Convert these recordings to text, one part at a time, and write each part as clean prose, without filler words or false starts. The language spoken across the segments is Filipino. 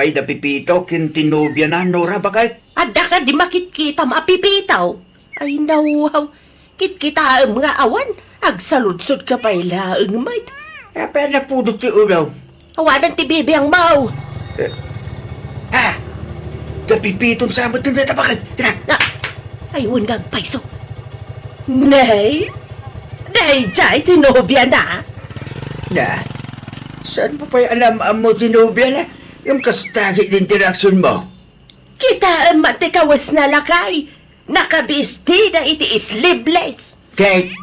apay da pipito kin tinubya na Nora bakal. Adda ka di makitkita maapipitaw. Ay nawaw, kitkita nga awan. Agsaludsod ka pa ilaang mait. Apay na pudot ti ulaw. Awanan ti bibi ang mau. Da pipiton sa amat na bakal. Na, ayun nga paiso. Nay, jay, tinobya na. Na, saan pa pa'y alam mo tinubya na? Yung kastagi din interaksyon mo. Kita ang matikawas na lakay. Nakabisti na iti sleeveless. Kahit,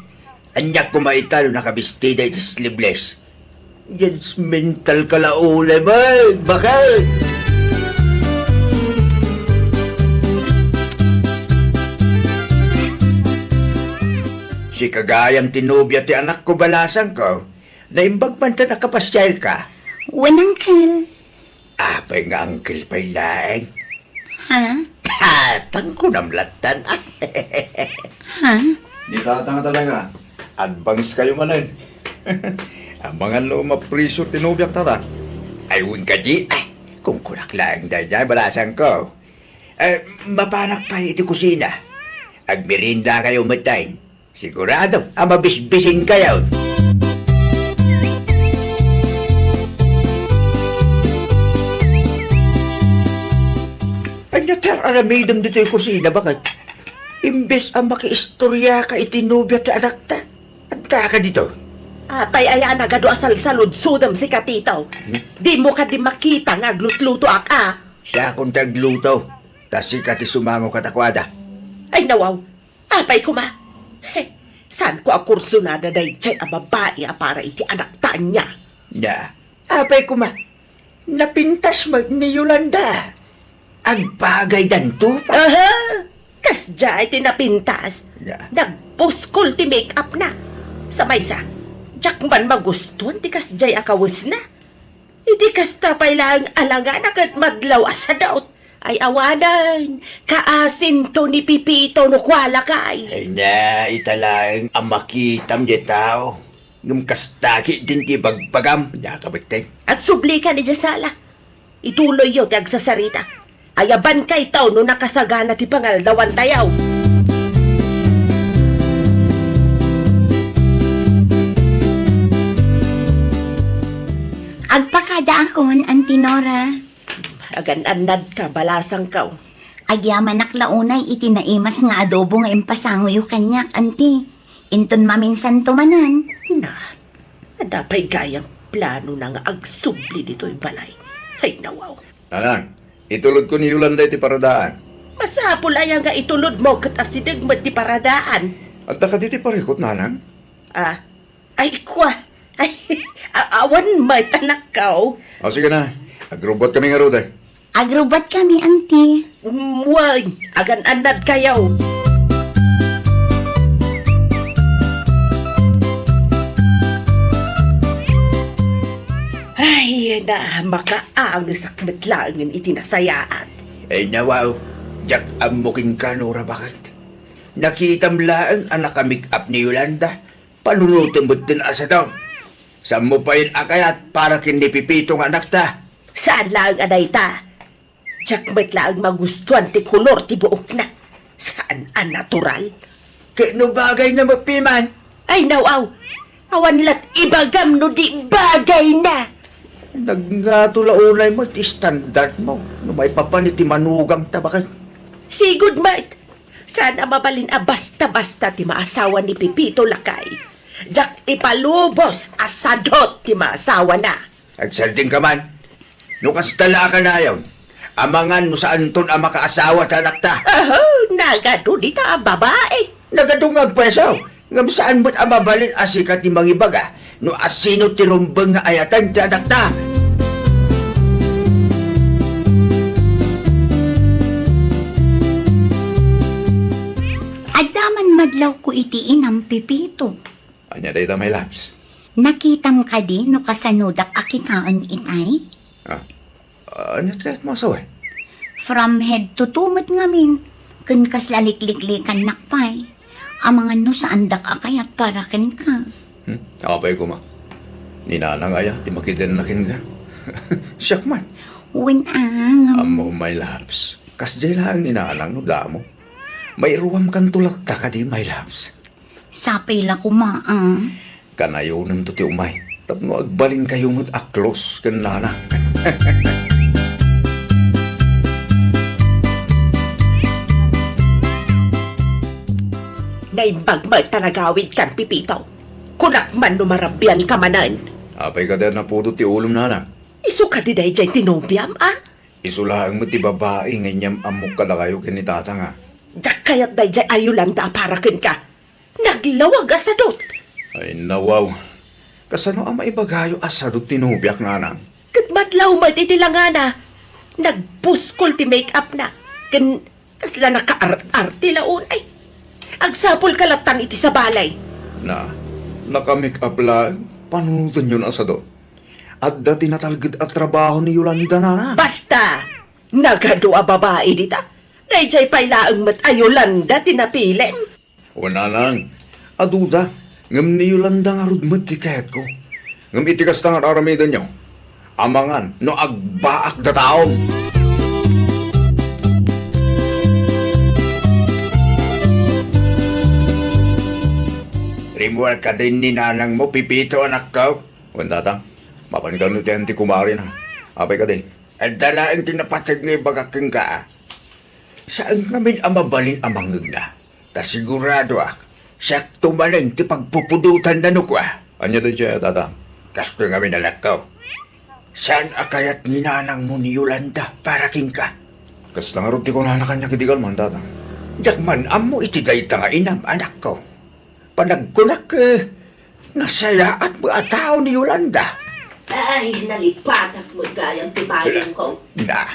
anyak ko maitalo nakabistida ito sleeveless. Judgmental ka laulay ba? Bakal! Si kagayang tinubya ti anak ko balasan ko, naimbag man ta nakapasyal ka. Wen, Uncle. Apay nga uncle pa'y laeng. Ha? Hatang ko namlatan. Ha? Di tatanga talaga. Advance kayo manan. Ang mga lumapriso tinubyak tata. Ay, wing ka di. Kung kunak laeng dahil balasan ko. Mapanak pa iti kusina. Agmerinda kayo matay. Sigurado, mabisbisin kayo. Ay, natar-aramidam dito yung kusina, bakit? Imbes ang makiistorya ka itinubya ti anak ta. Anta ka dito. Apay ayan agado asal saludsudam si katitaw. Di mo ka di makita nga glutluto aka. Siya kung tagluto. Tas sikat sumango katakwada. Ay nawaw, apay kuma. Saan ko ang kursunada na itsay ang babae para iti anak ta niya? Na, apay kuma. Napintas mo ni Yolanda. Ang bagay danto pa. Aha! Kasya iti napintas. Yeah. Nagpuskol ti make-up na. Sa maysa, jak man magustuhan ti kasjay akawis na. Iti kasta pa'y lang alangan agad madlaw asa daot. Ay awanan, kaasin to ni Pipito no kwala kay. Ay na, italaeng ang makitam di tao. Yung kastaki din ti bagbagam. Nakabagtay. At subli ka ni Jasala. Ituloy yun ti agsasarita. Ayaban kay tao no nakasagana ti pangaldawan tayaw. Agpakada akon, Auntie Nora. Agan-anad ka, balasang ka. Agyaman naklaunay itinaimas nga adobo nga impasangoy kanyak, Auntie. Inton maminsan tumanan. Na, adapay gayang plano na nga agsubli dito'y balay. Ay nawaw. Tanang, itulod ko ni Yolanda iti paradaan. Masapul ay nga itulod mo kat asidag mo ti paradaan. At nakaditi parikot, nanang. Ay kwa. Ay, awan may tanak ka. O sige na, agrobot kami nga ruday. Agrubat kami, Auntie. Muwag, agan-anad kayaw. Ay, na makaang sakmet lang ng itinasayaan. Ay nawaw, jak amuking ka, Nora, bakit? Nakitam laang ang nakamik-up ni Yolanda. Panunutin mo din asa daw. Saan mo pa yun akayat para kinipipitong anak ta? Saan lang anay ta? Jakmet lang magustuhan ti kulor ti buok na. Saan ang natural? Kano bagay na mapiman? Ay nawaw, awan lat ibagam no di bagay na. Nagngatulounay mo, ti standard mo. No may papanit ti manugang ta, bakit? Sigud mate, sana mabalin a basta-basta ti maasawa ni Pipito Lakay. Jak ipalubos asadot ti maasawa na. Agsalding ka man. No kastala ka na yun. Amangan mo sa anton ang makaasawa ta anak ta. Nagado di ta ang babae. Nagadungag peso. Ngam saan mo't amabalin asikat ni mangibaga. No asino tirumbang nga ayatan ti anak ta. Adaman madlaw ko itiin ang Pipito. Anya day ta may laps. Nakitam ka di no kasanudak akitaan itay? Anya kahit masaway. From head to tumot ngamin, kun kaslalikliklikan nakpay. Ang mga no sa andak akayat para ken ka. Apay ko ma. Ninanang aya, ti makidan na kin ka. Siyak man. Uwin ang... Amo, my loves. Kasjay lang ni nanang no damo. May ruwam kan tulakta ka di, my loves. Sapila ko maang. Kanayo ng tuti umay. Tapno agbalin kayo mo't aklos kan nanang. Naimbagmag talagawid kan pipitaw. Kunak man numarabyan ka manan. Apay ka din na puto ti ulom nanang. Isu ka di day jay tinubiam, ah? Isulaang mo ti babae nganyam amok ka da kayo kinitata nga. Jak kayat day jay ayulanda para ken ka. Naglawag asadot. Ay nawaw. Kasano ang maibagayo asadot tinubiak nanang? Katmatlaw mo titilangana. Nagpuskol ti make-up na. Ken kasla naka-arte laon ay. Agsapol kalatan iti sa balay. Naka-make up lang, panunutan yun asadot. At dati natalgid at trabaho ni Yolanda nanang. Basta, nagadua babae dita. Dayjay pailaang mat ayolanda tinapilen. O nanang, aduda, ngam ni Yolanda nga rudmat ti kahit ko. Ngam itikas ta nga aramidan nyo. Amangan, no agbaak da taong. Rimual ka din ni nanang mo, pipito anak ka. Wanda mapanigano ti anti kumari na. Apay ka din. At dalaang tinapatag nga ibagaking ka. Saan ngamin ang mabalin ang mangag na? Kasigurado sakto malang ti pagpupudutan na no kwa. Anya din siya, tata. Kasto ngamin anak ka. Saan akayat ni nanang mo ni Yolanda para king ka? Kas nga rin ti ko na kanya kitigal man, tata. Dagman amo itiday nga inam anak ko. Panagkunak nasaya at mga tao ni Yolanda. Ay, nalipatak mo gayang tipayon ko. Na,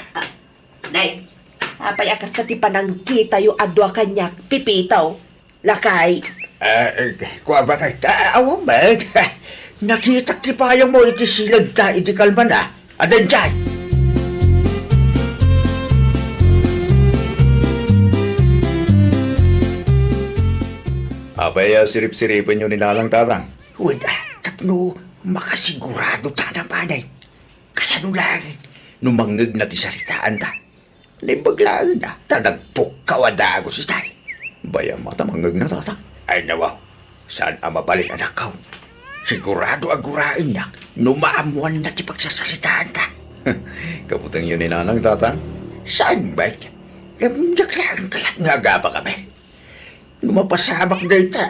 Nay, apay akas na ti panangkita yung adwa kanya pipitaw. Lakay. kuha ba kay tao ba? Nakita ti payang mo iti silag ta iti kalman na. Adan dyan. Apay sirip-siripan nyo ni nalang tatang. Wala, tapno makasigurado ta naman ay. Kasano lang, numangag na ti saritaan ta. Naibaglaan na, ta nagpukawada ako si tay. Baya mata manggag na tatang. Ay nawaw, saan ang mabalik anak ko? Sigurado agurain na, numaamuan na ti pagsasalitaan ta. Kaputang yun ni nanang tatang. Saan ba? Namdaklaan kaya't nga gaba kami. Lumapasabak na ita.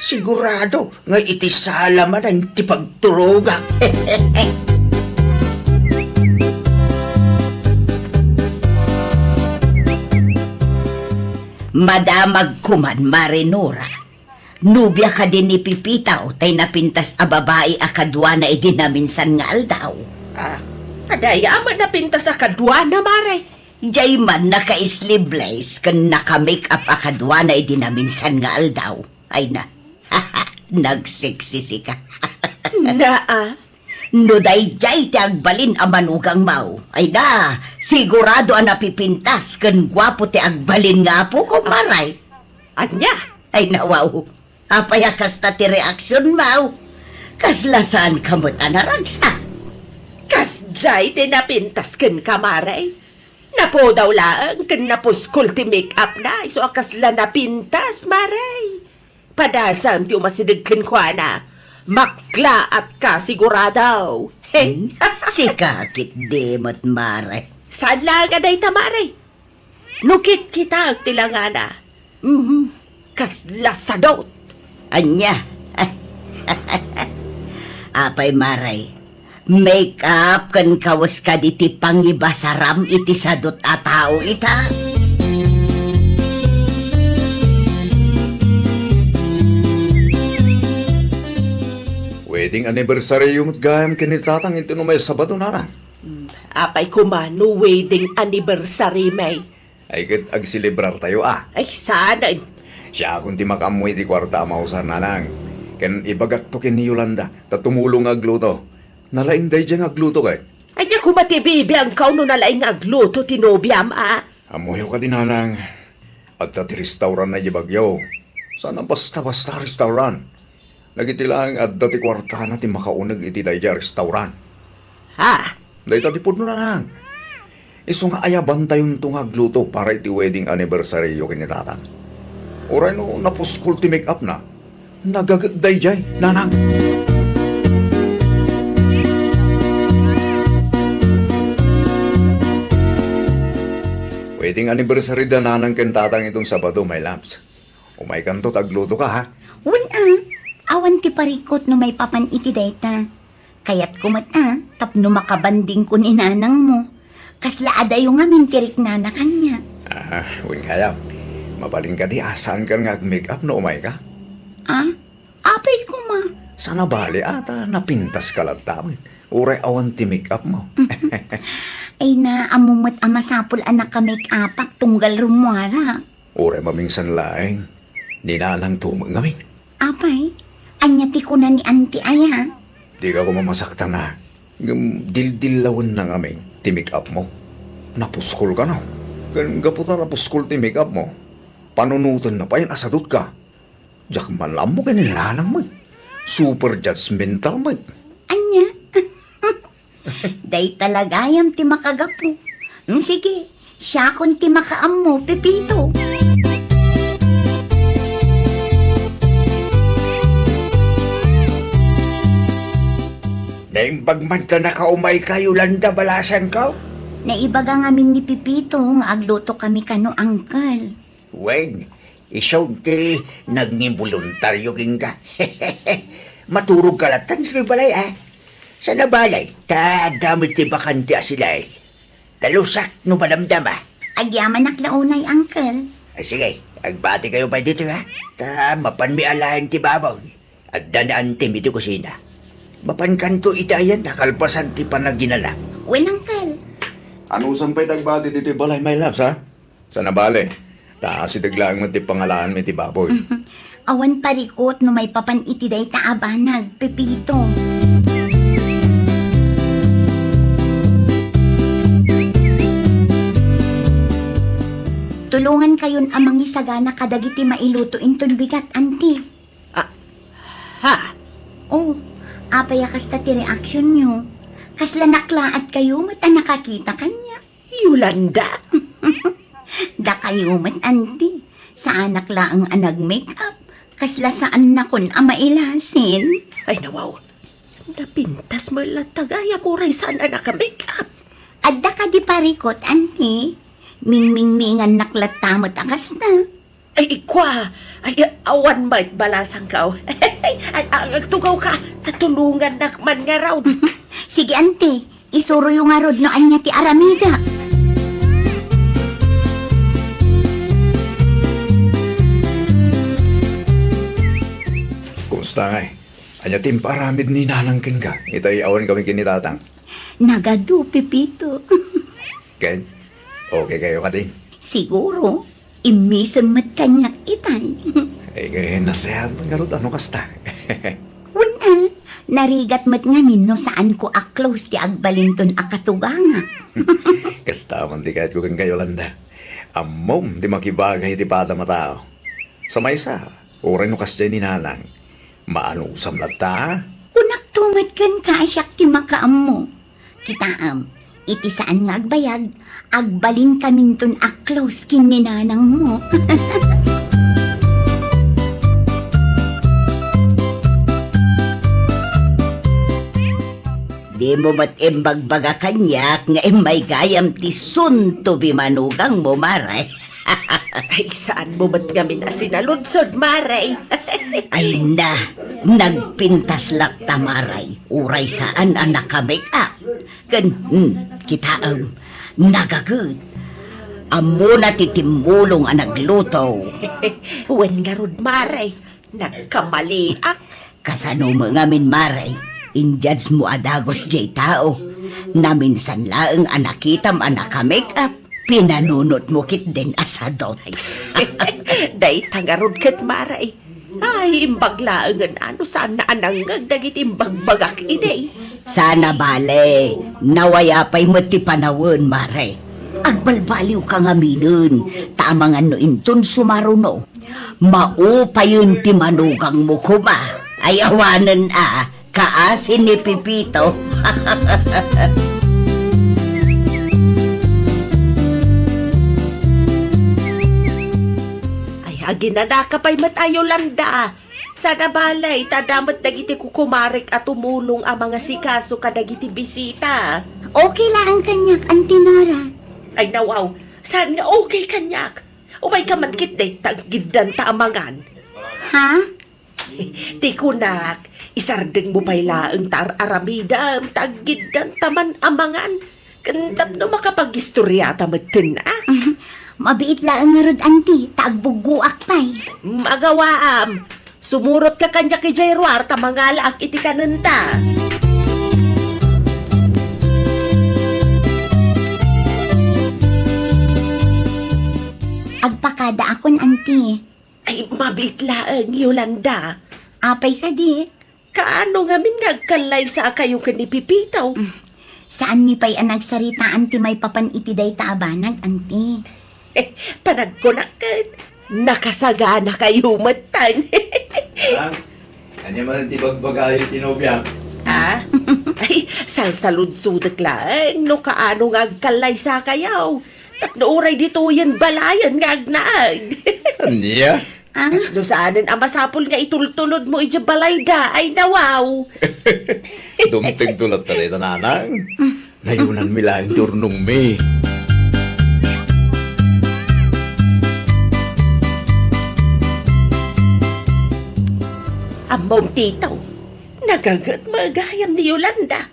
Sigurado nga iti salaman ang ti pagturuga. Madamag kuman, Marinora. Nubya ka din ni Pipitaw, tay napintas a babae a kadwa na idinaminsan nga aldaw. Adaya man napinta sa kadwa na maray. Jay man naka-sleeveless kan naka-make up a kadwa na idinaminsan nga aldaw. Ay na, nagseksisi ka. Naa. No dayjay ti agbalin a manugang mau. Ay na, sigurado a napipintas kan gwapo ti agbalin nga po ko maray. Anya? Ay nawaw, apayakas ta ti reaksyon mau. Kaslasan kamot a naragsak. Kasjay tinapintas ken kamaray. Napo daw lang ken napuskol ti make-up na. Iso akasla napintas, maray. Padasam ti umasidig ken kwa na. Makla at ka siguradaw. Hey, Sikakit demot maray. saan lang aday tamaray? Nukit kita ang tilangana. Kasla sadot. Anya. Apay maray. Make up kan kawas ka diti pangibasaram iti sadot a tao ita. Wedding anniversary yung gayam kinitatang ito no may Sabado na. Apay kumano wedding anniversary may. Ay kat agsilibrar tayo Ay, sana. Siya akong ti makamoy ti kwarta mausan nanang. Ken ibagak to ken ni Yolanda, ta tumulong agluto. Nalaing day dyan agluto kay. Ay, niya kumatibibi ang kauno na laing agluto tinobyam, Amuyo ka din nanang. At ti restaurant na ibagyo. Sana basta-basta restaurant. Nagitilang at dati kwarta na ti makaunag iti day dyan restaurant. Ha? Day tati po na lang. Iso nga ayaban tayong tungagluto para iti wedding anniversary yung kinitatang. Oray no, napuskul ti make up na. Nagagday jay, nanang. Wedding anniversary da nanang kentatang itong Sabado, my loves. Umay kanto, tagluto ka ha. Awan ti parikot no may papan iti dayta. Kayat kumat tapno makabanding ko ni nanang mo. Kasla ada yung amin tirik nana kanya. Win kaya. Mabaling ka di asan ka nga make up no umay ka. Apay ko ma. Sana bali ata napintas ka lang tawin. Uray awan ti make up mo. Ay na amumot amasapol anak ka make upak tunggal rumwara. Uray mamingsan laing. Ninanang tumang kami. Apay, anyati ko na ni auntie aya. Di ka ko mamasaktan na. Dildilawin na kami ti make up mo. Napuskol ka na. Gaputa napuskol ti make up mo. Panunutan na pa yan asadot ka. Diyak malam mo kanilanang mo. Super judgmental mo. Anya? Day talagayam ti makagapo. Sige, siya kon ti makaam mo, Pepito. Naimbag man ka nakaumay ka, Yolanda, balasan ka? Naibaga ngamin ni Pepito nga agluto kami kano angkal. Wen, isaw ti nagniboluntaryo ginga. Maturog kalatan sa balay, Sa nabalay, damit ti bakante sila Talusak no madamdama. Agyaman naklaunay angkal. Sige, agbati kayo pa dito, mapan mi alahan ti babaw. At danaan ti mi ti kusina. Mapan kanto itayan, nakalpasan ti panaginala. Wen angkal. Ano sampay tagbati dito balay, my loves, ha? Sa nabali. Taasitiglaan mo ti pangalaan mo ti baboy. Awan parikot no may papan iti day taabanag, Pepito. Tulungan kayon amang isagana kadagiti mailuto inton bigat, auntie. Ha? Oh, apaya kasta ti reaction nyo. Kasla naklaat kayo mata nakakita kanya. Yolanda? Da kayo mat, auntie. Sa anak laang anag-makeup. Kasla saan na kun amailasin. Ay nawaw. Napintas mo lang tagaya mo rin saan na naka-makeup. Adda ka di parikot, auntie. Ming-ming-mingan naklatamot akas na. Ay, ikwa. Ay, awan may balasang ka. Ay, tugaw ka. Tatulungan nakman nga raw. Sige, auntie. Isuro yung arod no anya ti aramida. Kumusta nga Anya timparamid ni nanang ken ka. Itay awan kami kinitatang. Nagadu, Pepito. Ken, okay kayo ka din. Siguro, imisan mat kanyak itay. Ay kaya nasayahan mo nga ron, ano kasta? Wala, narigat mat ngamin no saan ko a-close ti agbalinton akatuganga. Kasta man di kahit ko kang kayo landa. Amom, di makibagay ti pada matao. Sa maysa, oray no kasya ni nanang. Maano usam lata? Unak tumat kan kaasyak ti makaam mo. Kitaam, iti saan nga agbayag, agbalin kaminton a-close kin ni nanang mo. Di mo matimbagbaga kanyak nga may gayam ti sunto bimanugang mo, Maray. Ay, saan mo ba't kami na sinalunsod, Maray? Ay na, nagpintas lakta, Maray. Uray saan ang nakamake up. Kita nagagod. Amo na titimulong ang nagluto. Wen nga rod, Maray. Nagkamaliak. Kasano mo ngamin, Maray. Injudge mo adagos jay tao. Naminsan laeng anakitam anaka-make up. Pinanunot mo kit din asadot. Day tangarod kat, Maray. Ay, imbaglaangan ano sana ananggag dagit imbagbagak ide. Sana bale, nawaya pa'y mati panawon, Maray. Agbalbaliw ka nga minun, tamangan no intun sumaruno. Maupayon ti manugang mo ko ba? Ay awanan kaasin ni Pipito. aginana ka pa'y matayo landa. Sana balay, tadamat dagiti kukumarik at tumulong ang mga sikaso kadagiti bisita. Okay lang ang kanyak, Auntie Nora. Ay nawaw, saan nga okay kanyak? Umay ka man kit day, taggidan ta amangan. Ha? Di kunak, isardeng mo pa'y laang tar aramidam, taggidan taman amangan. Kantap no makapag-istorya tamatin na. Mabiit lang nga rod, Auntie. Tagbuguak pa'y. Magawaam, sumurot ka kanya kay Jairwar, tamangala ak iti kananta. Agpakada akon, Auntie. Ay, mabit laang, Yolanda. Apay ka di. Kaano nga min nagkalay sa kayo kanipipitaw? Saan mi pa'y nagsarita, Auntie, may papan itiday taabanag, Auntie. Panagkunakat, nakasagana kayo matan. Kanya man di bagbagayo tinobya. Ha? Ay, salsalud-sudak lang, no kaano nga agkalay sa kayaw. Tapno uray dito yan balayan nga agnag. Anya? Ah, No saanin ang masapol nga itultulod mo ija balay da, ay nawaw. Dumting tulad ta rin, nanang. Nayunan mi lang turnong mi. Among titaw, nagagat magayam ni Yolanda.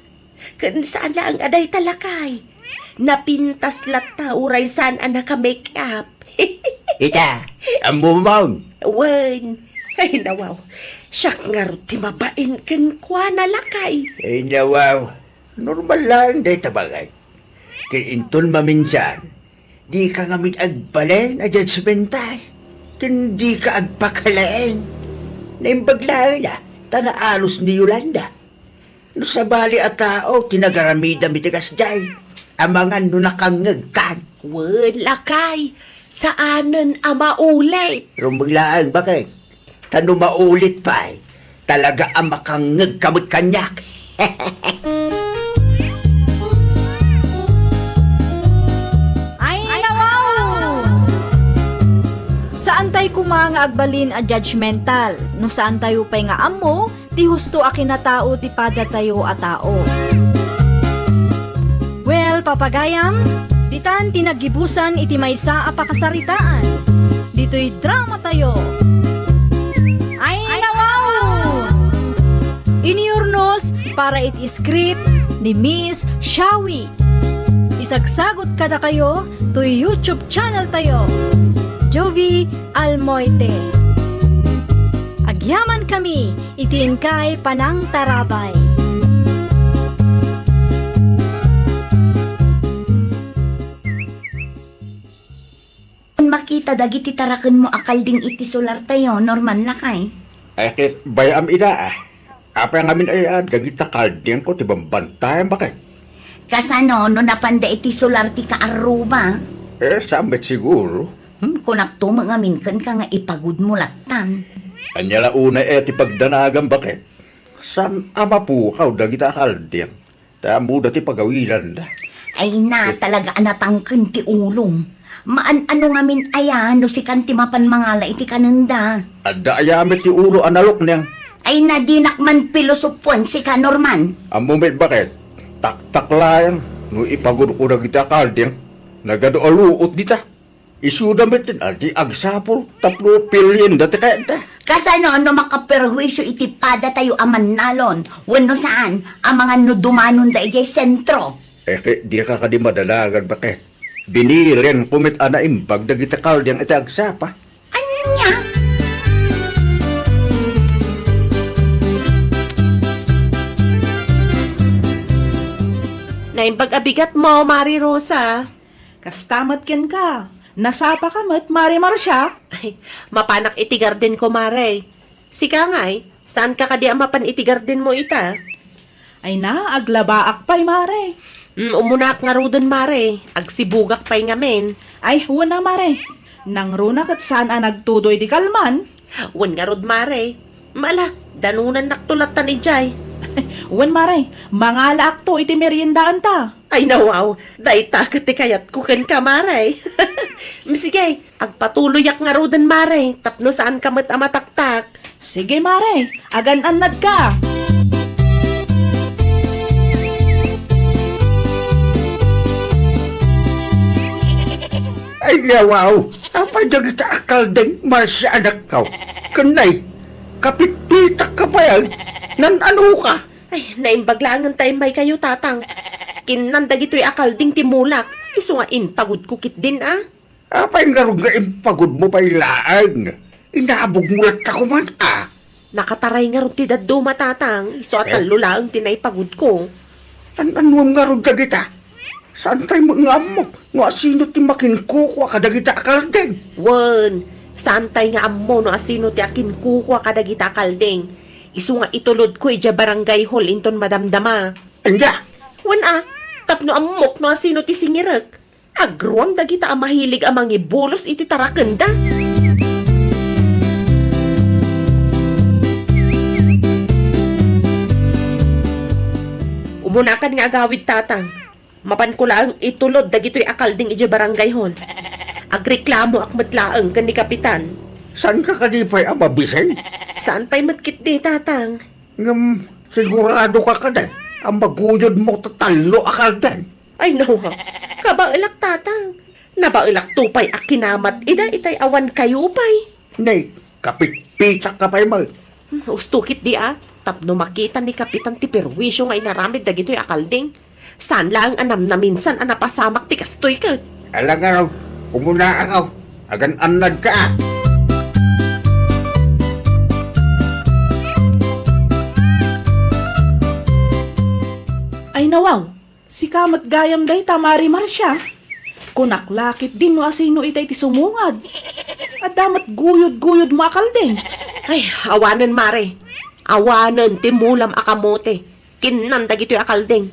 Kan saan lang aday talakay. Napintas lata uray saan ang naka-make up. Ita, ang bumang. Wen, ay nawaw. Siyak nga ro ti mabain kan kwa na lakay. Ay nawaw, normal lang day tabagay. Kinintun maminsan, di ka ngamin agbalay na judgmental. Kin di ka agpakalain. Naimbaglaan na, tanaalos ni Yolanda. No sa bali at tao, tinagaramida mitigas jay. Amangan no nakangagkan. Wen, lakay. Saanan ang maulit? Rumbaglaan bakit? Tano maulit pa talaga ang makangag kamot kanyak. Ay, nawaw! Saan tayo kumanga agbalin a judgmental? No saan tayo pa'y nga amo, ti husto a kinatao ti pada tayo a tao. Well, papagayam, ditan tinagibusan iti maysa a pakasaritaan. Dito'y drama tayo. Ay, nawaw! Iniurnos para iti script ni Miss Shawi. Isagsagot kada kayo to YouTube channel tayo. Jovi Almoite. Agyaman kami, itiin kay Panang Tarabay. kung makita dagiti taraken mo akal ding iti solar tayo, normal na kay. Ay kit bayam ida Apa yang amin ay dagita kalding ko tibang bantayan bakit? Kasano, no napanda iti solar ti kaaruba. Sambit siguro. Kunak to mga minkan ka nga ipagod mo latan. Anyala una ti pagdanagan bakit? San ama pukaw dagita kalding? Tamo dati pagawilan da. Ay na, talaga anatangken ti ulong. Maan-ano nga min ayan, no si kanti mapan mangala iti kanunda. Adda ayamit ti ulo analok niyang. Ay na dinak man pilosopon si Kanorman. Amumit bakit? Tak-tak lang. No ipagod ko dagita kalding. Nagado aluot dita. Isudamit din adi agsapol. Tapno pilin dati kaya da. Kasano no makaperwisyo iti pada tayo aman nalon. Wano saan, ang mga no dumanon da ijay sentro. Di ka di madalagan bakit? Binirin kumit ana imbag dagita kalding iti agsapa. Anya? Naimbag abigat mo, Mari Rosa. Kastamat ken ka. Nasapa ka mat, Mari Marcia. Ay, mapanak itigar din ko, Mare. Sika ngay, saan ka kadi mapan itigar din mo ita? Ay na, aglabaak pa'y, Mare. Umunak nga rudon, Mare. Agsibugak pa'y ngamen. Ay, wala, Mare. Nang runak at saan ang nagtudoy di kalman. Wan nga rod, Mare. Mala, danunan naktulatan ni Jay. Wan, Mare. Mga laak to iti meriendaan ta. Ay nawaw, dahi takot ti kayat kuken ka, Mare. Sige, Agpatuloyak nga rodan, Mare. Tapno saan ka mat amataktak. Sige, Mare. Agan-anad ka. Ay, yawaw. Apa dyan kita akal din, masya anak ka. Kanay, kapitpitak ka pa yan. Nan ano ka? Ay, naimbaglangan tayo may kayo, tatang. Kinandag ito'y akalding timulak. Iso nga pagod kukit din, ah. Apa yung garong nga impagod mo pa ilaang? Inaabog mo lang ako man, ah. Nakataray nga ron ti daddo, matatang. Iso at lula ang tinaypagod ko. Ano ang garong dagita? Saan tayo mga amok? Nga sino ti makinkukwa ka dagita akal din? Wen, santay nga ammo no asino ti akin kukwa kadagita kaldeng. Isu nga itulod ko ija barangay hall inton madamdama. Anda, Wen tapno ammok no asino ti singirek. Agruang dagita ang mahilig amang ibulos iti tarakenda. Umunakan nga agawid, tatang. Mapan ko lang itulod dagito'y akalding ija barangay hall. Agreklamo akmatlaang kan ni kapitan. saan ka kadipay ang mabisen? Saan pa'y matkit di, tatang? Ngam, sigurado ka ka din. Ang maguyod mo tatalo akal din. Ay, no, ha. Kabailak, tatang. Nabailak tupay akinamat. Ida itay awan kayo pa'y. Nay, kapitpitak ka pa'y mag. Ustukit di, ah. Tapno makita ni kapitan ti perwisyo nga inaramid dagito'y akalding. Saan lang anam na minsan anapasamak ti kastoy ka. Alang araw, umuna ako. Agan-anad ka, ah. Ay nawaw, si kamat gayam day tamari Marsya. Kunaklakit din no asino itay ti sumungad. At damat guyod-guyod mo akalding. Ay, awanan, Mare. Awanan, timulam akamote. Kinandag ito'y akalding.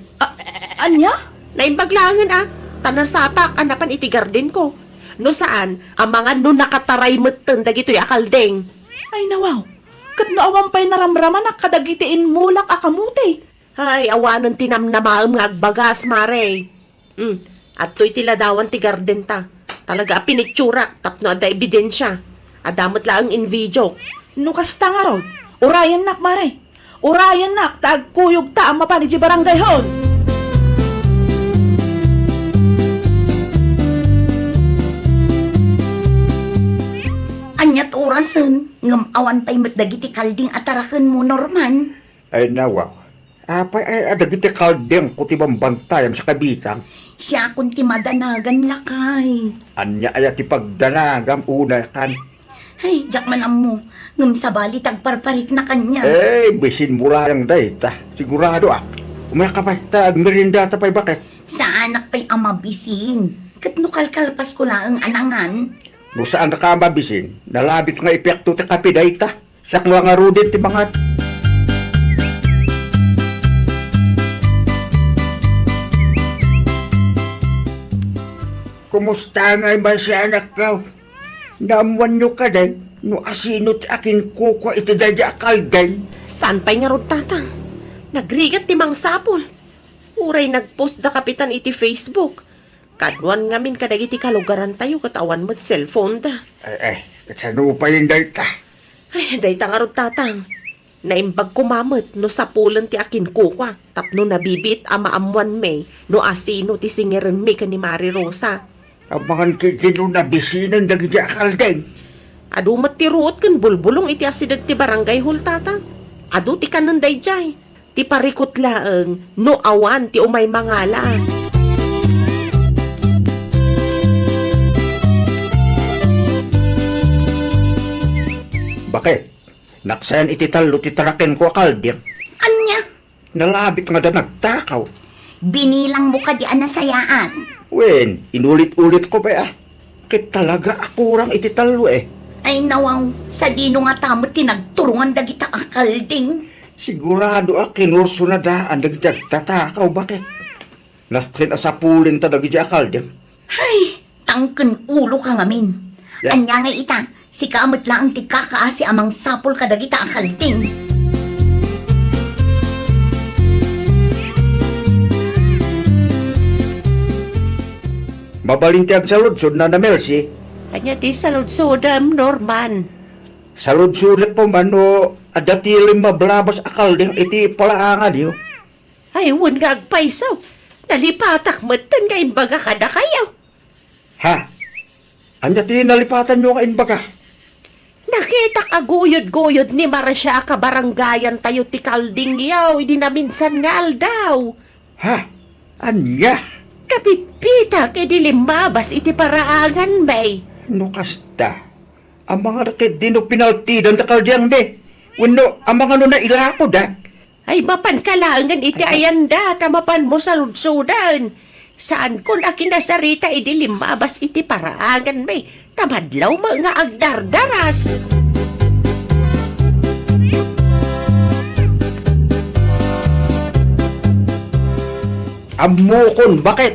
Anya? Naimbaglangan, ah. Tanasapak, anapan iti garden ko. No saan, ang mga no nakataray matan dagito'y akalding. Ay nawaw, kat no awan pa'y naramraman na kadagitiin mulak akamuti. Ay, awanan tinamnamaam nga agbagas, Mare. At to'y tiladawan ti garden ta. Talaga piniktsura, tapno ada ebidensya. Adamot lang in video. No kasta nga rod, urayan nak Mare. Urayan nak, tagkuyog ta ang mapani di barangay hall. Anyat orasan, ngam awan pa'y matdagiti kalding atarakan mo, Norman. Ay, nawaw. Apay ay adagiti kaldeng kutibang bantayan sa kabitang. Siya kun ti madanagan lakay. Anya ay ti pagdanagam una kan. Ay, jak man mo, ngam sabali tagparparik na kanya. Bisin mula yung data. Sigurado ah. Umaya ka pa, tag merinda ta pa'y bakit? Sa anak pa'y amabisin. Kat no kalkalpas ko lang ang anangan. No saan na ka mabisin? Nalabit nga ipekto ti kapiday ta. Sakwa nga rudin ti mga... Kumusta nga ba si anak ka? Naamuan nyo ka din. No asino ti akin kukwa iti dadya akal din. Saan pa'y nga rod, tatang? Nagrigat ti mang sapol. Uray nagpost da kapitan iti Facebook. Kadwan ngamin kadagiti kalugaran tayo katawan mo't cellphone da. Kasano pa yung data? Ay, dayta nga rod, tatang. Naimbag kumamot no sapulan ti akin kukwa. Tapno nabibit ama amuan me no asino ti singeran me ka ni Mari Rosa. Ang mga kitino na bisinan dadya akal din. Adu matiruot kan bulbulong iti asidag ti barangay hall, tatang. Adu ti kananday jay. Ti parikot laeng no awan ti umay mangalaan. Bakit? Naksayan iti talo ti taraken ko akaldir. Anya, Nalabit nga da nagtakaw. binilang mo ka di anasayaan. Wen, inulit-ulit ko ba ah. Kit talaga akurang iti talo eh. Ay nawaw, sa dino nga tamot tinagturungan dagita akalding. Sigurado kinurso na daan dagdag tatakaw. Bakit? Nakinasapulin ta dagdag akaldir. Ay, tangken ulo ka ngamin. Yeah. Anya nga ita, si kamot lang ang tigkakaasi amang sapol kadagita akalding. Mabalintiyag sa ludsod na Mercy. Anya ti saludsodam, Norman. Salud-sulit po man no, adatilim mablabas akal ding iti palaangan yun. Ay, wun nga agpaisaw. Nalipatak matan nga imbaga kada kayo. Ha? Andati nalipatan nyo kain baga. Nakita ka guyod-guyod ni Marasya ka baranggayan tayo ti kalding yaw, hindi na minsan nga aldaw. Ha? Anya? Kapit-pita kay di limabas iti paraangan bay. No kasta. Ang mga rakit din no pinaltidan takal diyang de. Wano, ang mga no na ilako da. Ay mapan kalangan iti ayanda, tamapan mo sa lutsudan. Saan kun akin nasarita iti limabas iti paraangan bay. Tamadlaw mga agdardaras. Amukon, bakit?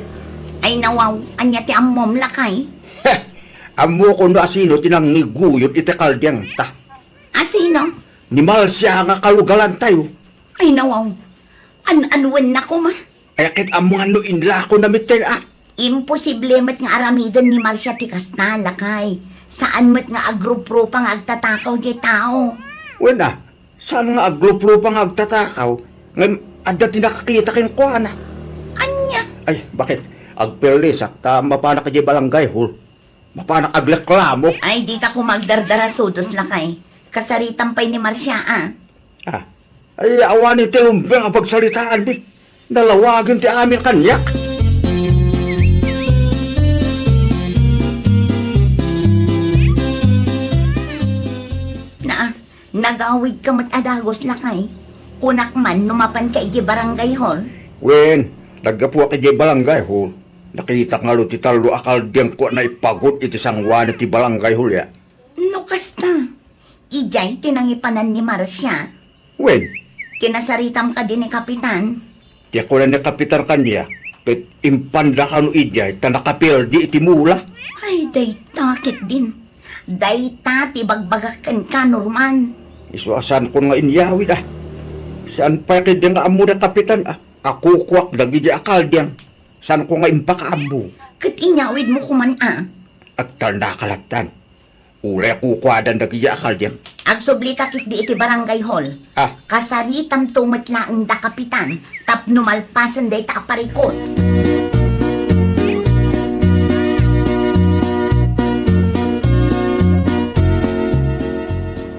Ay nawaw, anya ti ammom lakay. Ha! Amukon no asino tinang niguyot iti kaldiyang ta. Asino? Ni Malsya nga kalugalan tayo. Ay nawaw, an-anuan na ko ma. Ay akit ang mga no inlako na miten ah. Imposible mat nga aramidan ni Marcia ti kasna lakay. Saan mat nga agrupro pang agtatakaw di tao. Wala, saan nga aglup-lup ang agtatakaw? Ngayon, anda tinakakita kin ko na. Anya? Ay, bakit? Agpili sakta mapanak ka di balangay hul. Mapanak agleklamo. Ay di ka ko magdardara sudos lakay. Kasaritan pa'y ni Marcia ah. Ah, ay awan ni tilumbang ang pagsalitaan bi. Nalawagin ti amin kanyak. Na, nagawid ka matadagos lakay. Kunak man numapan ka iji barangay hall. Wen, naggapuwa ka di balangay hul. Nakita nga lo ti talo akal diyang ko na ipagot iti sangwan ti balangay hul ya. No kasta. Ijay tinangipanan ni Marcia. Wen, Kinasaritam ka din ni Kapitan. di ako na nakapitan kanya. Pet impanda ka no ijay, tanakapil di iti mula. Ay, day takit din. Day tati bagbagakan ka, Norman. Isuasan ko nga inyawid ah. Saan pa kaya nga amo na kapitan ah. Ako kuwak dagi di akal diyang. Saan ko nga impaka amo. Kat inyawid mo kuman ah. At nakalatan. Ulay kukwadan dagi di akal diyang. Agsubli kakit di iti barangay hall. Ah, Kasaritam tumatlaang da Kapitan. Tapno malpasan day ta aparikot.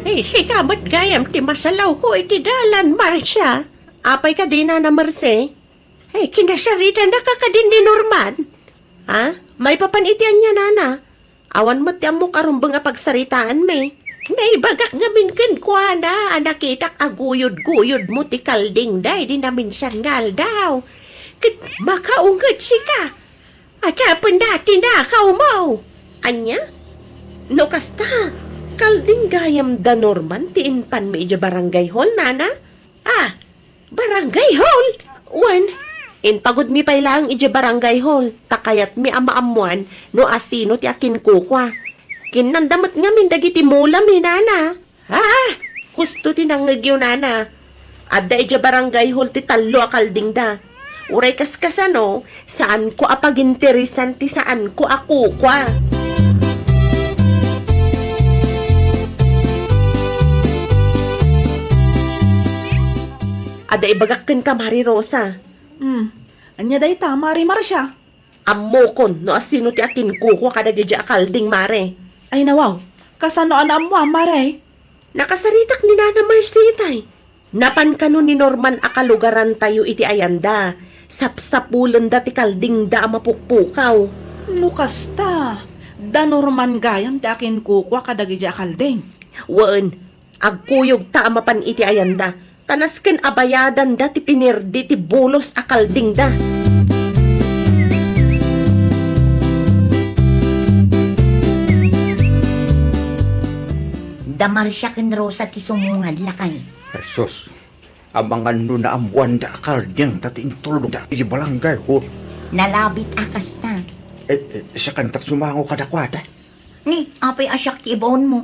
Ay, sikamat gayam ti masalaw ko iti dalan, Marcia. Apay ka din na Marce. Ay, kinasarita na ka din ni Norman. Ha? May papanitian niya, nana. Awan mo tiyam mo karumbang nga pagsaritaan, may. Naibagak nga minkan ko na, anakitak aguyod-guyod mo ti kalding day, di na minsan ngal daw. Kit makaungat si ka. At hapon dati na kaumaw. Anya? No kasta, kalding gayam da Norman ti inpan may barangay hall, nana? Ah, barangay hall? Wan, inpagod mi pay lang ija barangay hall, takayat mi amaamuan no asino ti akin kukwa. Kinandamat nga min dagiti mula mi nana. Ha? Gusto tinangagyo nana. Adda ija barangay hall ti talo akalding da. Uray kaskasano, saan ko apaginterisan ti saan ko ako kwa. Ada ibagakkin ka, Mari Rosa. Anya day ta, Mari Marcia. Amokon, no asino ti akin kuko kadagi di akalding, Mare. Ay nawaw, kasano anam mo Mare? Nakasaritak ni Nana Marcitay. Napan kano ni Norman akalugaran tayo iti ayanda. Sapsapulan da ti kalding da mapukpukaw. Lukasta. Da Norman gayam ti akin kukwa kadagi di akaldeng. Waan, agkuyog ta amapan iti ayanda. Tanasken abayadan da ti pinirdi ti bulos akalding da. Da Marcia ken Rosa ti sumungad lakay. Jesus. Abangan no na amuan da akal diyang tati intulong da iti balangay hul. Nalabit akas ta. Sa kantak sumango kadakwada. Ni, apay asyak ti ibon mo.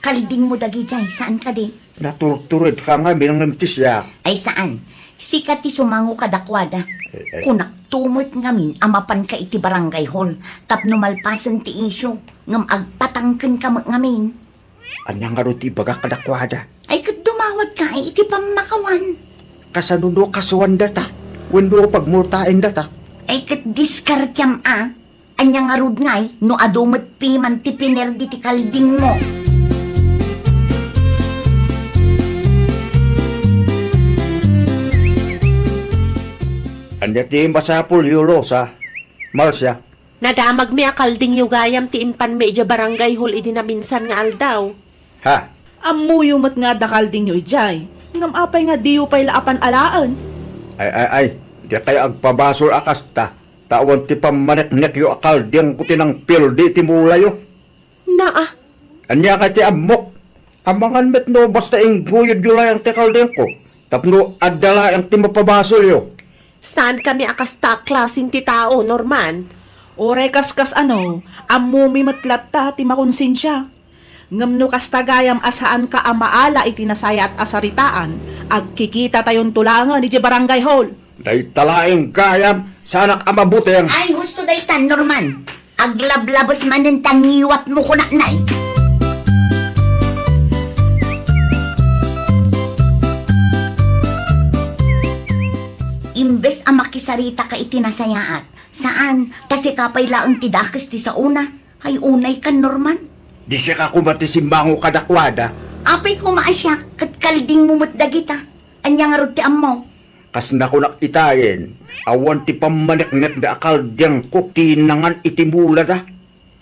Kalding mo dagi jay, saan ka di? Naturturid ka nga binangamtis ya. Ay saan? Sikat ti sumango kadakwada. Kunak tumot ngamin amapan ka iti barangay hall. Tapno malpasan ti isyo. ngam agpatangken ka ngamin. Anyang nga ron ti baga kadakwada. Ay kat dumawat ka ay iti pamakawan. Kasanuno kasuan data. Wendo pagmultain data. Ay kat diskartyam Anyang arud ngay no adumat pi man ti pinerdi ti kalding mo. Anya ti masapul yu Rosa. Marcia. Nadamag mi akalding yung gayam ti inpan medya barangay hall idi na minsan nga aldaw. Ha? Amuyo mat nga dakal ding yu ijay. Ngam apay nga diyo pay laapan alaan. Ay. Di kaya agpabasol akas ta. Tawan ti pamanek-nek yu akal diyang kuti ng pildi ti mula yu. Naa, Anya ka ti amok. Amangan met no basta ing guyod yu lang ti kaldeng ko. Tapno adala ang ti mapabasol yu. saan kami akas ta klaseng ti tao, Norman? Oray kaskas amumi matlat ta ti makonsensya. Ngam no kastagayam asaan ka amaala iti nasaya at asaritaan, agkikita tayon tulangan iti barangay hall. Day talaing gayam. Sanak amabuteng. Ay gusto day tan Norman. Aglablabas man ng tangiwat mo ko nay. Imbes ang makisarita ka itinasayaat. Saan? Kasi kapay laang tidakas ti sa una. Ay unay kan Norman. Di siya ka kumati simbango kadakwada. Apay kumaasyak kat kalding mo dagita. Anyang arod ti ammo. Kas na ko nakitayin. Awan ti pamanek-nek da akal diyang ko tinangan itimula da.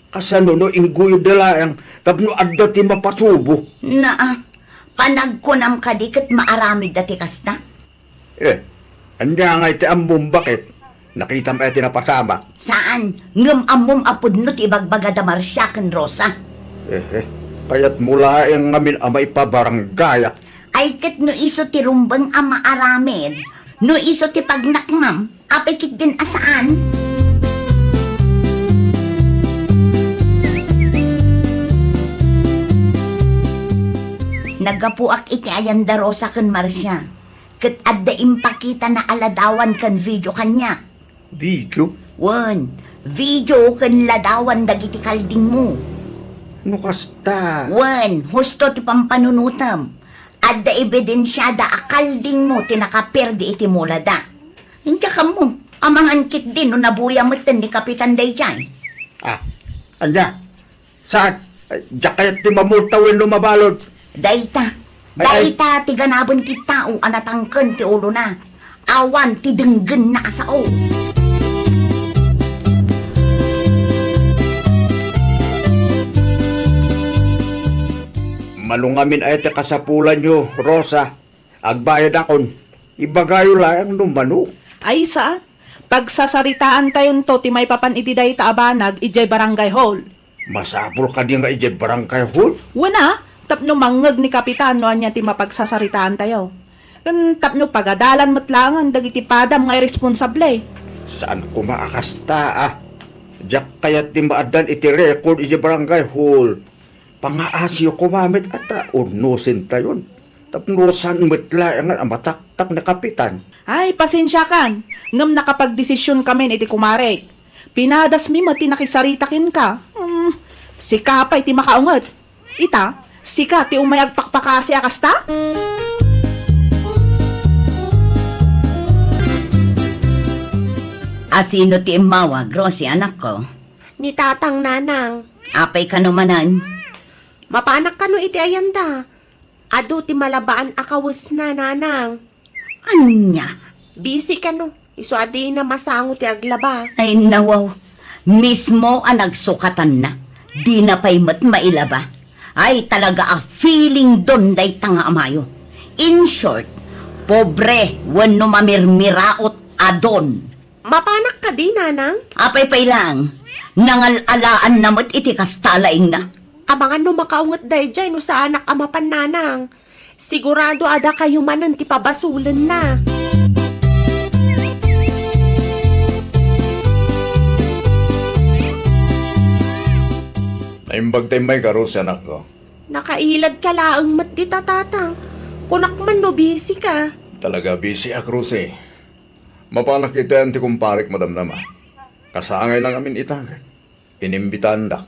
Kasano no ingguyo dalayang tapno adda ti mapasubo. Panagkunam ka di kat maaramid dati kasta. Anya nga iti ambong bakit? Nakita mo iti napasama. Saan? Ngam amom apod no ti ibagbaga da Marcia ken Rosa. Kaya't mula yung ngamin amay pabarangaya. Ay kat no iso ti rumbang ama aramid. No iso ti pagnakmam. Apay kit din asaan. Nagapuak iti ayan da Rosa ken Marcia. Kat adda impakita na aladawan kan video kanya. Video? Wan, video kan ladawan dagiti kalding mo. No kasta. Wan, husto ti pampanunutam. Adda ebidensya da akalding mo tinakapirdi iti mula da. Hindi ka mo, amangan kit din no nabuya mo ni Kapitan Dayjay. Anya? Saan? Diyak kaya't ti mamultawin lumabalod. Dayta, ti ganabon ti tao anatangken ti ulo na. Awan ti denggen na asao. Malungamin ay ti kasapulan nyo, Rosa. Agbayad akon. Ibagayo lang numano. Ay saan? Pagsasaritaan tayon to ti may papan iti day taabanag ijay barangay hall. Masapul ka di nga ije barangay hall? Wana, tapno mangag ni kapitan no anya ti mapagsasaritaan tayo. Kan tapno pagadalan matlangan dagiti padam nga irresponsable. Saan ko maakasta Diyak kaya ti maadan iti record ije barangay hall. Pangaasyo kumamit at unusin tayon. Tapno saan mitla ang mataktak na kapitan. Ay, pasensya kan. Ngam nakapagdesisyon kami iti kumarek. Pinadas mi mati nakisaritakin ka. Si kapay ti makaungot. Ita, sika ti umayag pakpakasi akasta? Asino ti imawag, Rosie anak ko? Ni tatang nanang. Apay ka numanan. Mapanak ka no iti ayanda. Ado ti malabaan akawis na nanang. Anya? Busy ka no. Iso adi na masango ti aglaba. Ay nawaw. Mismo ang nagsukatan na. Di na pa'y mailaba. Ay talaga feeling don day tanga amayo. In short, pobre wano mamirmiraot adon. Mapanak ka di, nanang? Apay pay lang. Nangalalaan namot iti kastalaing na. Abangan no makaungot dayjay no sa anak amapan nanang. Sigurado ada kayo manon ti pabasulan na. Naimbag tayo may karos, anak ko. Nakailad ka laang mat di tatatang. Kunak man no busy ka. Talaga busy Cruz eh. Mapanak ita ti kumparik madamdama. Kasangay lang amin itangan. Inimbitan da.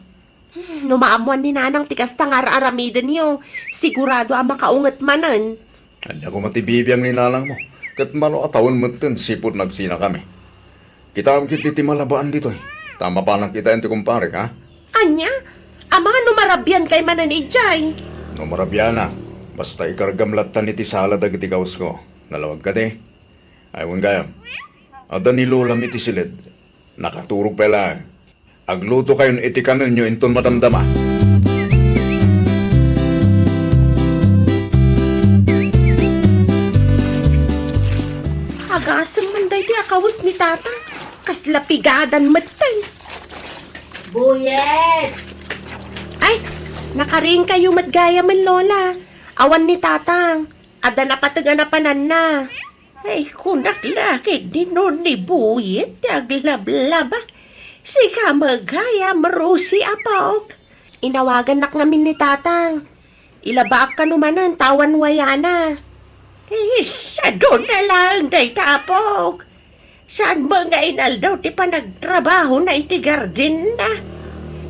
Numaamuan ni nanang tikas tangar aramiden niyo. Sigurado ang makaungat manan. Hindi ako matibibiyang ninanang mo. Kat malo atawon mo tin sipod nagsina kami. Kita ang kititi malabaan dito eh. Tama pa na kita yung kumpare, ha? Anya? Ang mga numarabyan kay manan ijay. No marabyana. Basta ikargamlatan ni Tisala dagiti kaus ko. Nalawag ka de. Aywan gayam. Ada ni Lolam iti silid. Nakaturog pala. Agluto kayon iti kanon nyo inton madamdama. Agasam man day di akawis ni tata. Kaslapigadan matay. Buyet! Ay, nakaring kayo matgaya man lola. Awan ni tatang. Ada na pataganapanan na. Ay, kunak laki di nun ni buyit. Aglablaba. Sika magaya marusi apok. Inawagan nak namin ni tatang. Ilabak ka numanan tawan wayana. Sa doon na lang day tapok. Saan ba nga inal daw ti pa nagtrabaho na iti garden na?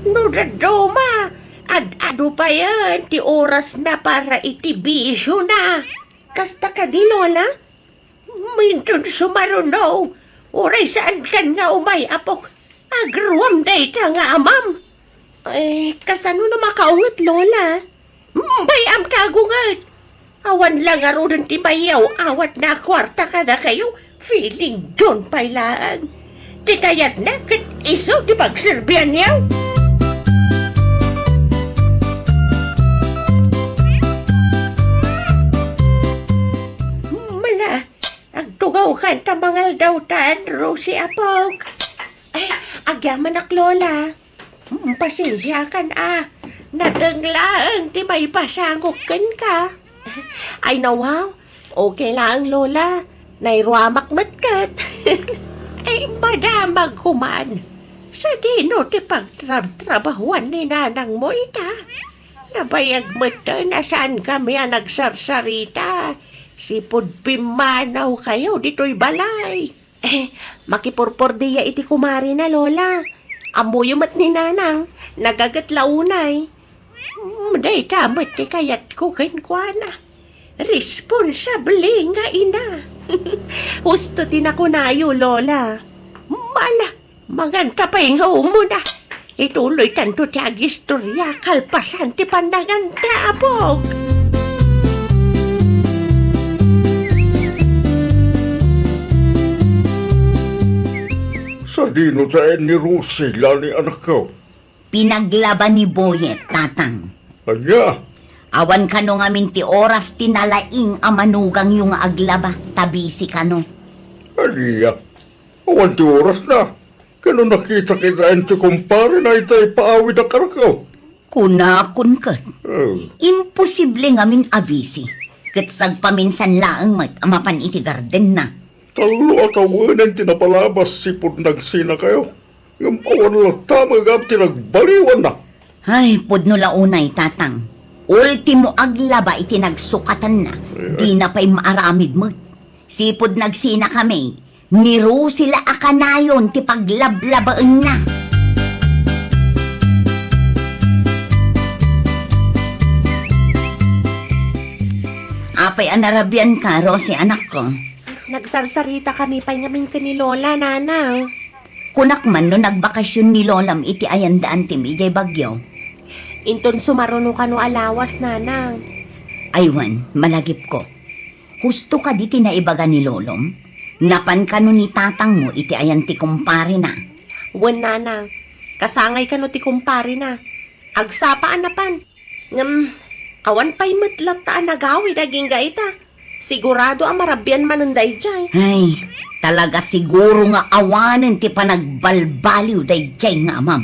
No dadoma, ad-ado pa yan, ti oras na para iti bisyo na. Kasta ka di, Lola? Minton sumarunaw, oray saan kan nga umay apok. Agruam day ta nga amam. Kasano na makaungat, Lola? Bayam kagungat. Awan lang arudan ti bayaw, awat na kwarta ka na kayo. Feeling doon pailaan. Di kayat na, kat iso di pagserbihan niyaw. Mala, agtugaw ka tamangal daw tan, Rosie Apog. Ay, agyaman ak Lola. Pasensya kan nadanglaan di may pasangukan ka. Ay nawaw, okay lang Lola. Nairwamak matkat. Ay, madamag kuman. Sa dino ti pagtrabahuan ni nanang mo ita. Nabayag mo na saan kami ang nagsarsarita. Sipod pimanaw kayo dito'y balay. Makipurpor diya iti kumari na lola. Amuyo mat ni nanang, nagagatlaunay. Day tamot ti kayat ko kinkwana. Responsable nga ina. Husto tinakunayo, Lola. Mala, maganta pa yung mo na. Ituloy tanto ti agistorya, kalpasan ti pandanganta, Apog. Sa dino tayo ni Rosie, lani anak ko. Pinaglaban ni Boyet, tatang. Anya, Awan kano nga minti oras tinalaing amanugang yung aglaba, tabisi kano. anya. Awan ti oras na. Kano nakita kita ti kumpare na itay paawid na karakaw. Kunakun kat. Oh, Imposible nga min abisi. Kat sagpaminsan laang mat amapan iti garden na. talo at awanan tinapalabas sipod nagsina kayo. Yung awan lang tamag at tinagbaliwan na. Ay, pudno launay, tatang. Ultimo aglaba iti nagsukatan na. Di na pa'y maaramid mo. Sipod nagsina kami. Niru sila akanayon ti paglablabaan na. Apay anarabian ka, Rosie, anak ko. Nagsarsarita kami pa ngamin ka ni Lola, nana. Kunak man no nagbakasyon ni Lolam iti ayandaan ti Mijay Bagyo. Inton sumaruno ka no alawas, nanang. Aywan, malagip ko. Husto ka di tinaibaga ni Lolom? Napan ka no ni tatang mo iti ayan ti kumpare na. Wan, nanang. Kasangay ka no ti kumpari na. Agsapaan na pan. Awan pa'y matlat taan nagawi daging gaita. Sigurado ang marabyan manunday dyan. Ay, talaga siguro nga awanen ti panagbalbaliw day jay nga amam.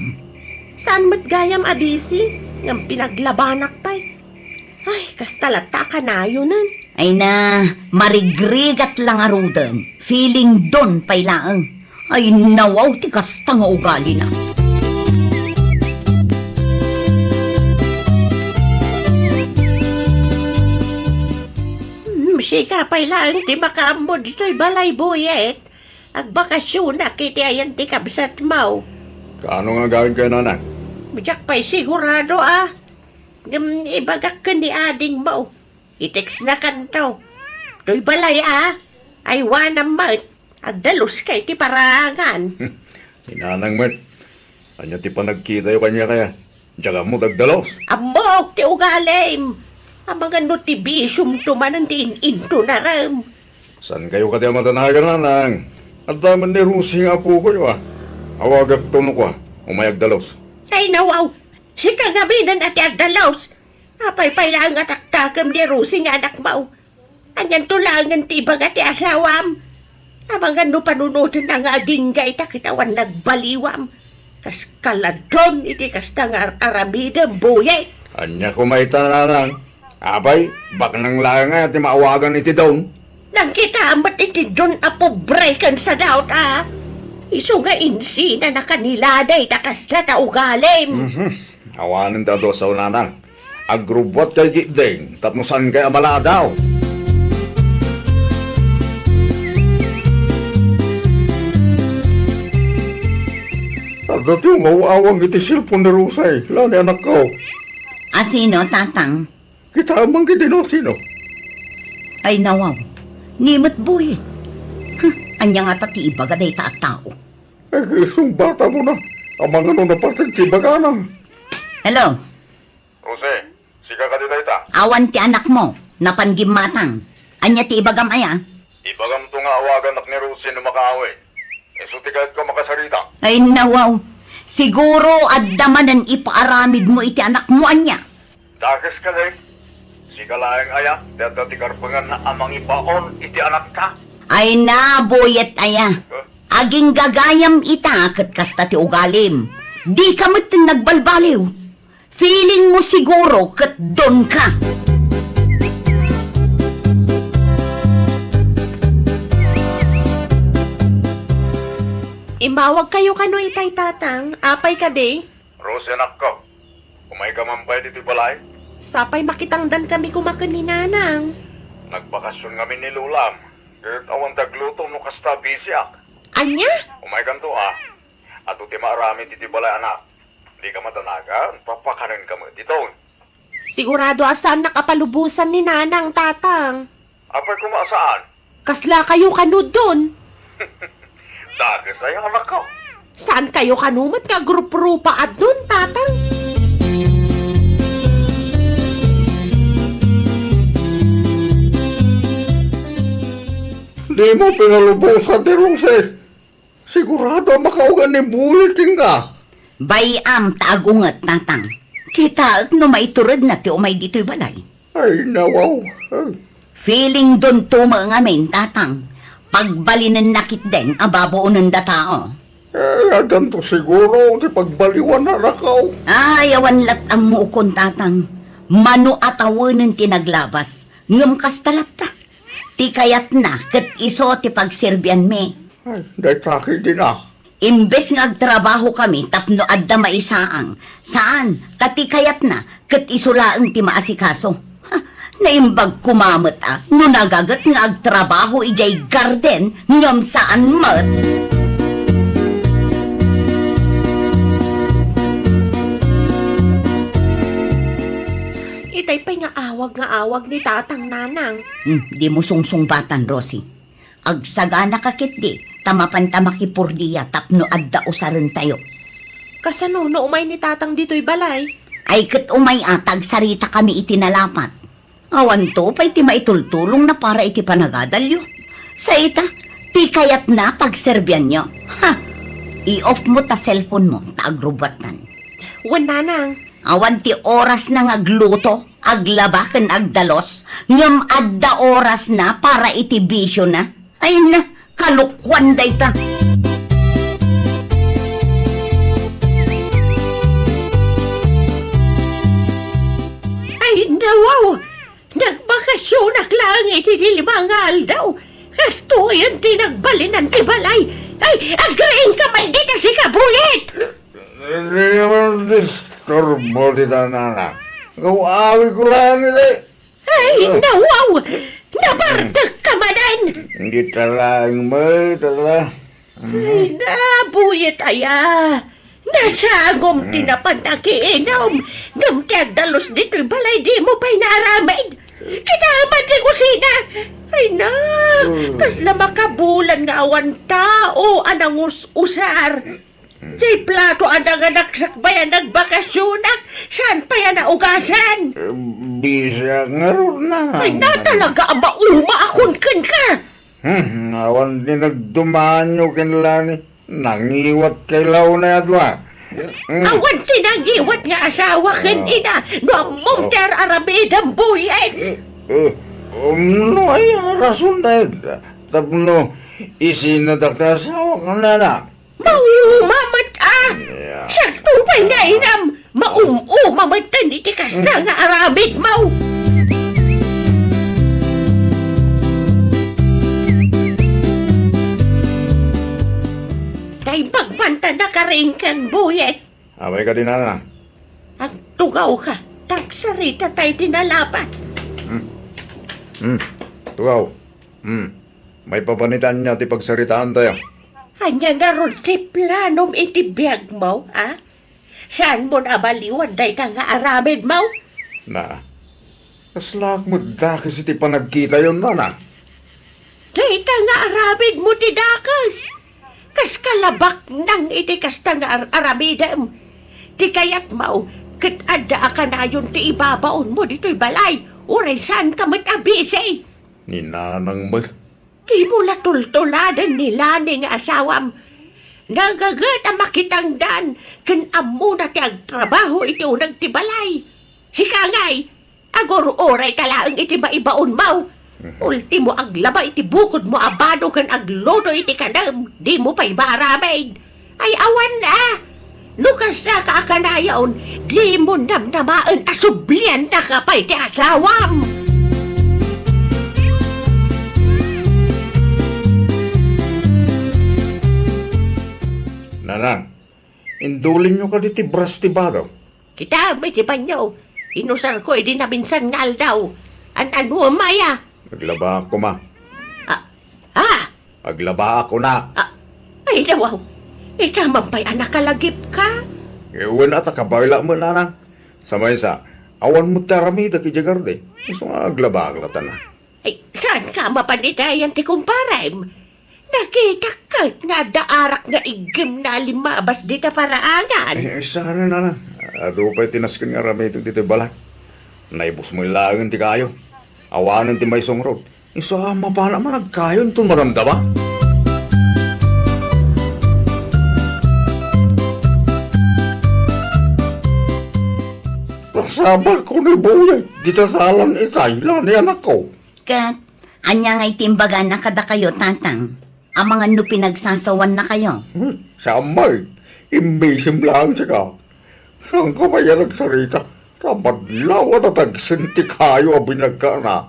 Saan matgayam abisi? Ng pinaglabanak pa'y. Ay, kastalata ka na yun nun. Ay na, marigrigat lang arudan. Feeling don pa'y laang. Ay, nawaw ti kasta nga ugali na. Sika pa'y lang ti makaambo dito'y balay buyet. Agbakasyon na kiti ayan ti kabsat mau. Kaano nga gawin kayo, nanay? Bijak pa'y sigurado ibagak ka ni ading mo. I-text na kanto. To'y balay ay wanam mo. Agdalos kay ti parangan. Inanang met. Anya ti pa nagkita yung kanya kaya. Diyaga mo dagdalos. Amok ti ugalim. Ang mga notibisyum tumanan din into na ram. San kayo kati matanagan nanang? At daman ni Rusi nga po ko Awagak tono ko umayag dalos. Ay nawaw. Si kagabinan at agdalos. Apay-pay lang at aktakam di Rusi nga anak mo. Anyan tulangan ti ibang at asawam. Amang ano panunutin ang agingay ta kitawan nagbaliwam. Kas kaladron iti kas tangar arabidang buye. Anya kumaita nanang. Abay, bak nang lang nga ti maawagan iti daon. Nang kita amat iti John apobraykan sa daot Iso nga insi na nakaniladay takas na taugalim. Awanin ta do sa nanang. Agrubot kay gitdeng, tapnosan kay amala daw. Dati yung mawawang iti silpon ni Rusay, lani anak ko. Asino, tatang? Kita amang kitino sino. Ay nawaw, nimot buhit. Anya nga tati ibaga day tao. Isang bata mo na. Amang ano na patag tibaga na. Hello, Rusay, sika ka dito ita. awan ti anak mo, napanggim matang. Anya ti ibagam aya? Ibagam to nga awagan nak ni Rusay na makaawi. Esutigad ko makasarita. Ay nawaw, siguro adamanan ipaaramid mo iti anak mo anya. Dakes ka lang. Sika laeng aya, dati tikarpangan na amang ipaon iti anak ka. Ay na, boyet aya. Aging gagayam ita kat kasta ti ugalim. Di ka matin nagbalbaliw. Feeling mo siguro kat don ka. Imawag kayo kano itay tatang, apay ka de. Rose, anak ko. Kumay ka mampay dito balay. Sapay makitangdan kami kumakan ni nanang. Nagbakasyon kami ni Lulam. Kahit awan tagluto no kasta bisyak. Anya? Kumay kan to At uti marami dito balay anak. Di ka matanagan, papakarin ka mo dito. Sigurado asan nakapalubusan ni nanang tatang. Apay kumasaan? Kasla kayo kano dun. Dakes ay anak ko. Saan kayo kanumat nga grup-rupa at dun tatang? Di mo pinalubusan ni Rose. Sigurado makaugan ni buliting ka. Bayam taagungat tatang. Kita no maiturad na ti umay dito'y balay. Ay, nawaw. Ay. Feeling don tuma ngamin tatang. Pagbalinan nakit den ababoon ng datao. Adan to siguro, di pagbaliwan na rakaw. Ay, awan lat ang muukon tatang. Mano atawanan tinaglabas. Ngam kastalat ta. Ti kayat na, kat iso ti pagserbian me. Ay, dahil sakit din Imbes nga agtrabaho kami, tapno adda maisaang. Saan? Kati kayat na, kat isulaang ti maasikaso. Ha, naimbag kumamot no nagagat nga agtrabaho ijay garden, ngam saan mat. Itay pa'y nga awag ni tatang nanang. Di mo sungsungbatan, Rosie. Agsagana kakit di, tamapan tamakipurdiya, tapno adda usaran tayo. Kasano no umay ni tatang dito'y balay? Ay kat umay atag sarita kami itinalapat. Awan to, pa'y ti maitultulong na para iti panagadalyo. Sa ita, ti kayat na pagserbyan nyo. Ha! I-off mo ta cellphone mo, ta agrubatan. Wan nanang. Awan ti oras na agluto, aglaba ken agdalos, ngam adda oras na para iti bisyo na. Ay na, kalukwan day ta. Ay nawaw! Nagbakasyonak lang iti dilimangal daw. Kasto yan tinagbalinan ti balay. Ay, agreeing ka man dito si Kabuyit! Hindi naman disturbo di tanana. Kawawi ko lang nila. Ay, nawaw! Nabardag ka manan! Hindi talang mo, tala. Ay, nabuyit aya! Nasagom tinapan nakiinom. Ngam dalos dito'y balay di mo pa'y naaramid. Kinahamad di kusina. Ay na, kasla makabulan nga awan tao anang usar. Say plato anang anak sakbayan nagbakasyonak. Saan pa yan naugasan? Bisa nga ron na. Ay na talaga ang mauma akon ka. Awan din nagdumaan nyo kinlani. Nangiwat kay na yadwa. Awan tinangiwat nga asawa kin ina. No mong ter arabidang buyan. No ay rason na yun. Tapno, isinadak na asawa ka na na. Maumamat Sakto pa'y nainam. Maum-umamat na ni tikas na nga arabid mau. Kay pagbanta na ka rin kan buye. Abay ka din na. Ang tugaw ka. Tagsarita tayo tinalapan. Tugaw. May papanitan niya ti pagsaritaan tayo. Anya nga ron si planom iti biyag mo, ha? Saan mo nabaliwan day ka nga arabid mo? Na. Kaslak mo da kasi ti panagkita yun na. Day ka nga arabid mo ti dakas. Kas kalabak nang iti kasta nga arabidem. Ti kayat mo, kat ada ka na yun ti ibabaon mo dito'y balay. Uray saan ka matabisi? Ninanang mo. Di mo latultuladan nila ni nga asawam. Nagagat ang makitangdan. Kanamo na ti agtrabaho iti unang tibalay. Sika ngay, agor oray ka lang iti maibaon mo. Ultimo aglaba iti bukod mo abado kan aglodo iti kanam. Di mo pa'y maramid. Ay awan na. Lukas na kaakanayaon, di mo namnamaan asublian na kapay ti asawam. Nanang, indulin nyo ka di ti brastibado. Kita, may tipan nyo. Inusar ko, hindi na minsan ngal daw. Ano, Maya? Naglaba ako ma. Ah, Naglaba ako na. ay dawaw. Itamang pa'y anak kalagip ka. Ewan at akabayla mo nanang. Samay sa, awan mo taramida ki Jagarde. Gusto nga aglaba aglatan na. Ay, saan ka mapanitayan ti kumparem? Nakita ka nga daarak nga igim na limabas di ta paraangan. Sana nanang. Ado pa'y tinaskin nga ramito dito balat. Naibos mo ilangan ti kayo. Awanan ti may songrod. Isa mapala man nagkayon itong maranda ba? Nasabal ko ni Boyay. Di ta salan itay. Lani anak ko. Kat, anya nga'y timbaga na kada kayo, tatang. Ang mga no pinagsasawan na kayo. Samay. Imbisim lang siya ka. Saan ka ba yan nagsarita? Kamadlaw na tagsinti kayo ang binagka na.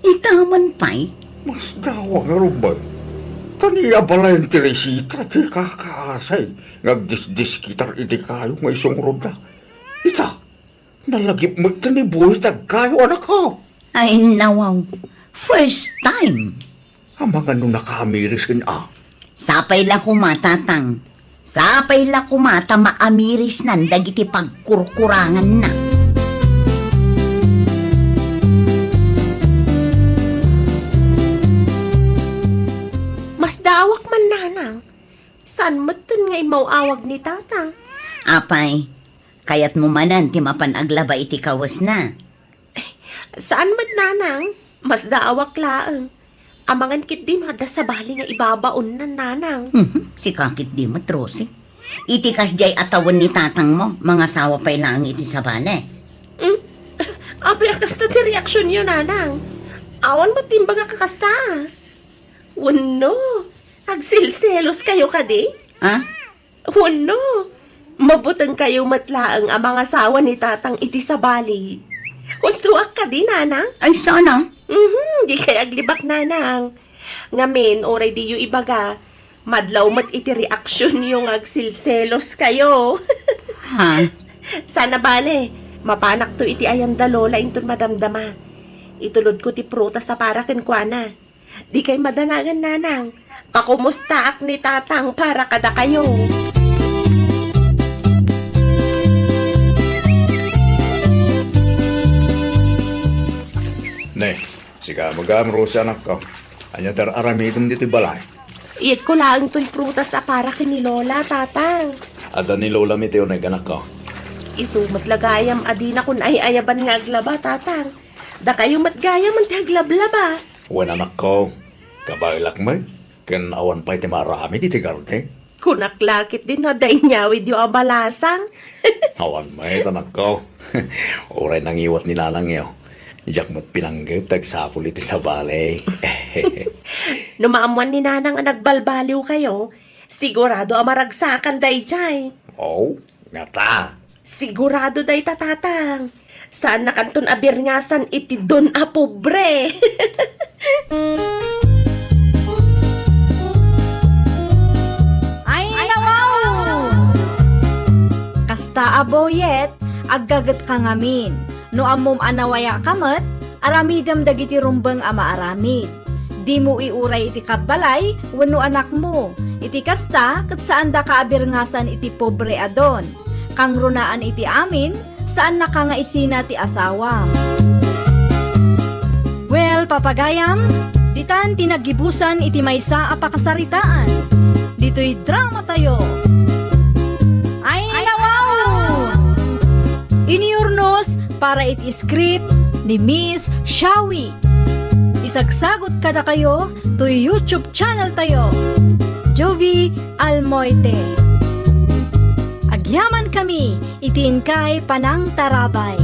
Itaman pa'y. Mas dawa nga rin ba? Taniya bala yung Teresita, di kakaasay. Nagdisdis kitar iti kayo ng isang rob na. Ita, nalagip mo ito ni Boy tag kayo anak ko. Ay, nawaw. First time. Ang mga nung nakamiris ka na. Sapay la kumatatang. Sapay la kumata maamiris nan dagiti pagkurkurangan na. Mas dawak man nanang. San matan nga imawawag ni tatang? Apay, kayat mo manan ti mapanaglaba iti kawas na. Saan mat nanang? Mas dawak laang. Amangan kit di mada sa bali nga ibabaon na nanang. Si kakit di matrosi. Iti kasjay atawan ni tatang mo, mga sawa pa'y lang iti sabane. Abi akasta ti reaksyon yun nanang. Awan mo timbaga kakasta. Wano, agsilselos kayo kadi? Ha? Wano, mabutang kayo matlaang ang mga sawa ni tatang iti sa bali. Hustuak ka di nanang? Ay, sana? Di kaya aglibak nanang. Ngamin, oray di yu ibaga. Madlaw mat iti reaksyon yung agsilselos kayo. Ha? Sana bale, mapanak to iti ayanda lola inton madamdama. Itulod ko ti prutas sa para kenkwana. Di kay madanagan nanang. Kakumusta ak ni tatang para kada kayo. Ne, sika magamro sa anak ko. Anya tar aramidom dito balay. Iyad ko lang to'y prutas sa para kini Lola, tatang. Ada ni Lola Miteo na anak ko. Isumat lagayam adina kun ay ayaban nga aglaba, tatang. Da kayo matgayam ang taglablaba. Wen anak ko, kabailak mo, kan awan pa iti marami diti garde. Kunaklakit din na day nyawid yung abalasang. Awan mo anak ko. Oray nang iwat ni nanang yo. Ijak mo't pinanggap tagsapul iti sa balay. Numaamuan ni nanang ang nagbalbaliw kayo, sigurado ang maragsakan day jay. Oh, ngata. Sigurado day tatatang. Saan na kanton abirngasan iti don a pobre. Ay, nawaw! Kasta aboyet, aggagat ka ngamin. No amom anawaya kamat, aramidam dagiti rumbang ama aramid. Di mo iuray iti kabalay, wano anak mo. Iti kasta, kat saan da kaabirngasan iti pobre adon. Kang runaan iti amin, saan nakangaisina ti asawa. Well, papagayam, ditan tinagibusan iti maysa a pakasaritaan. Dito'y drama tayo. Ay, nawaw! Iniurnos para iti script ni Miss Shawi. Isagsagot kada kayo to YouTube channel tayo. Jovi Almoite. Agyaman kami, itin kay Panang Tarabay.